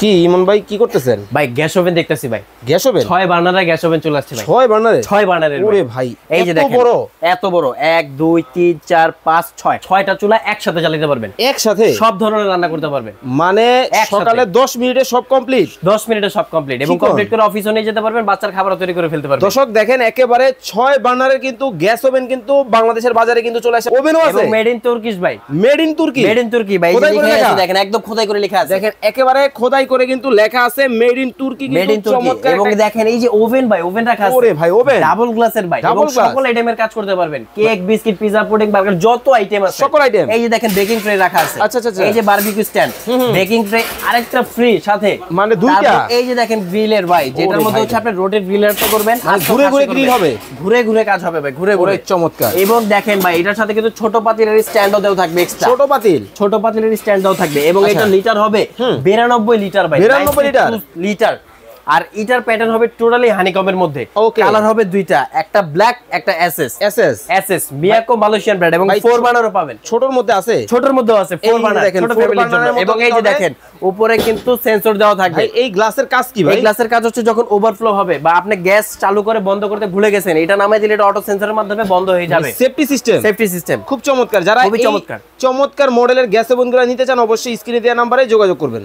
কি ইমন ভাই কি করতেছেন? ভাই গ্যাস ওভেন দেখতেছি ভাই। গ্যাস ওভেন 6 বার্নারের গ্যাস ওভেন চলে আসছে ভাই। 6 বার্নারে? 6 বার্নারের। ওরে ভাই এই যে দেখেন বড়, এত বড় 1 2 3 4 5 6 6টা চুলা একসাথে জ্বালাতে পারবেন। একসাথে সব ধরনের রান্না করতে পারবেন। মানে সকালে 10 মিনিটে সব কমপ্লিট। 10 মিনিটে সব কমপ্লিট এবং কমপ্লিট করে অফিসে নিয়ে যেতে পারবেন, বাচ্চার খাবার তৈরি করে ফেলতে পারবেন। দর্শক দেখেন একেবারে 6 বার্নারের কিন্তু গ্যাস ওভেন কিন্তু বাংলাদেশের বাজারে কিন্তু চলে আসে। ওভেনও আছে এবং মেড ইন তুর্কিশ ভাই। মেড ইন তুর্কি, মেড ইন তুর্কি ভাই। এই যে লেখা আছে দেখেন, একদম খোদাই করে লেখা আছে। দেখেন একেবারে খোদাই করে কিন্তু লেখা আছে মেড ইন তুর্কি। মেড ইন তুর্কি। এবং দেখেন এই যে ওভেন ভাই, ওভেন রাখা আছে। ওরে ভাই ওভেন ডাবল গ্লাসের ভাই, এবং সকল আইটেমের কাজ করতে পারবেন। Cake, biscuit, pizza, pudding, burger যত আইটেম আছে সকল আইটেম। এই যে দেখেন বেকিং ট্রে রাখা আছে। আচ্ছা আচ্ছা। এই যে বারবিকিউ স্ট্যান্ড, বেকিং ট্রে আরেকটা ফ্রি সাথে, মানে দুইটা। এই যে দেখেন গ্রিলের ভাই, যেটার মধ্যে হচ্ছে আপনি রোটেট গ্রিলারটা করবেন, মানে ঘুরে ঘুরে গ্রিল হবে, ঘুরে ঘুরে কাজ হবে ভাই, ঘুরে ঘুরে। চমৎকার। এবং দেখেন ভাই এটার সাথে কিন্তু ছোট পাতিলের স্ট্যান্ডও দেওয়া থাকবে এক্সট্রা। ছোট পাতিলের স্ট্যান্ডও থাকবে এবং এটা লিটার হবে 92 লিটার ভাই। 92 লিটার। আর এটার প্যাটার্ন হবে টোটালি হানিকমের মধ্যে। কালার হবে দুইটা, একটা ব্ল্যাক একটা এসএস মিয়াকো মালয়েশিয়ান ব্র্যান্ড, এবং 4 বার্নারও পাবেন। ছোটর মধ্যে আছে, ছোটর মধ্যে আছে 4 বার্নার, ছোট ফ্যামিলির জন্য। এবং এই যে দেখেন উপরে কিন্তু সেন্সর দেওয়া থাকবে। ভাই এই গ্লাসের কাজ কি ভাই? এই গ্লাসের কাজ হচ্ছে যখন ওভারফ্লো হবে বা আপনি গ্যাস চালু করে বন্ধ করতে ভুলে গেছেন, এটা নামাই দিলে এটা অটো সেন্সরের মাধ্যমে বন্ধ হয়ে যাবে। সেফটি সিস্টেম খুব চমৎকার। যারা চমৎকার মডেলের গ্যাস ওভেনগুলো নিতে চান অবশ্যই স্ক্রিনে দেওয়া নম্বরে যোগাযোগ করবেন।